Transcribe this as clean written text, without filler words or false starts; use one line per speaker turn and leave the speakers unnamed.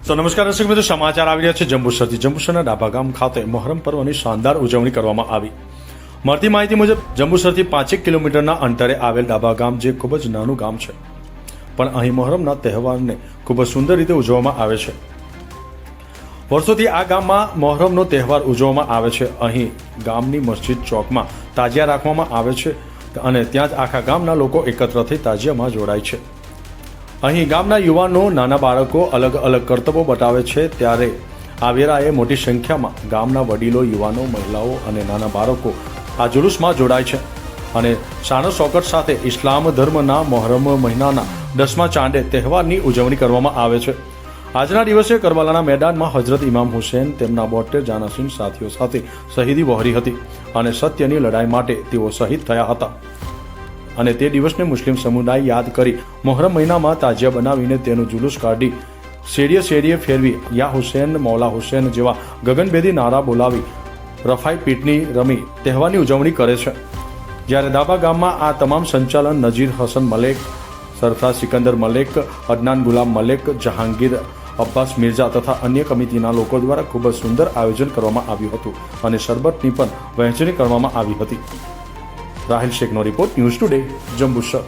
તો નમસ્કાર દર્શક મિત્રો, સમાચાર આવી રહ્યા છે જંબુસરથી. જંબુસરના ડાભા ગામ ખાતે મોહરમ પર્વની શાનદાર ઉજવણી કરવામાં આવી. મળતી માહિતી મુજબ જંબુસરથી 5 કિલોમીટરના અંતરે આવેલ ડાભા ગામ જે ખૂબ જ નાનું ગામ છે, પણ અહીં મોહરમના તહેવારને ખૂબ જ સુંદર રીતે ઉજવવામાં આવે છે. વર્ષોથી આ ગામમાં મોહરમનો તહેવાર ઉજવવામાં આવે છે. અહીં ગામની મસ્જિદ ચોકમાં તાજિયા રાખવામાં આવે છે અને ત્યાં જ આખા ગામના લોકો એકત્ર થઈ તાજિયામાં જોડાય છે. અહીં ગામના યુવાનો, નાના બાળકો અલગ અલગ કરતબો બતાવે છે, ત્યારે આ વેળાએ મોટી સંખ્યામાં ગામના વડીલો, યુવાનો, મહિલાઓ અને નાના બાળકો આ જુલુસમાં જોડાય છે અને શાનો શોકત સાથે ઇસ્લામ ધર્મના મોહરમ મહિનાના 10મા ચાંદે તહેવારની ઉજવણી કરવામાં આવે છે. આજના દિવસે કરબલાના મેદાનમાં હજરત ઇમામ હુસૈન તેમના 72 જાનશીન સાથીઓ સાથે શહીદી વહોરી હતી અને સત્યની લડાઈ માટે તેઓ શહીદ થયા હતા. અને તે દિવસને મુસ્લિમ સમુદાય યાદ કરી મોહરમ મહિનામાં તાજિયા બનાવીને તેનું જુલુસ કાઢી શેરીએ શેરીએ ફેરવી યા હુસૈન, મૌલા હુસૈન જેવા ગગનભેદી નારા બોલાવી રફાઈ પીટની રમી તહેવારની ઉજવણી કરે છે. જ્યારે ડાભા ગામમાં આ તમામ સંચાલન નજીર હસન મલેક, સરફરાઝ સિકંદર મલેક, અદનાન ગુલામ મલેક, જહાંગીર અબ્બાસ મિર્ઝા તથા અન્ય કમિટીના લોકો દ્વારા ખૂબ જ સુંદર આયોજન કરવામાં આવ્યું હતું અને શરબતની પણ વહેંચણી કરવામાં આવી હતી. રાહિલ શેખનો રિપોર્ટ, ન્યૂઝ ટુડે, જંબુસર.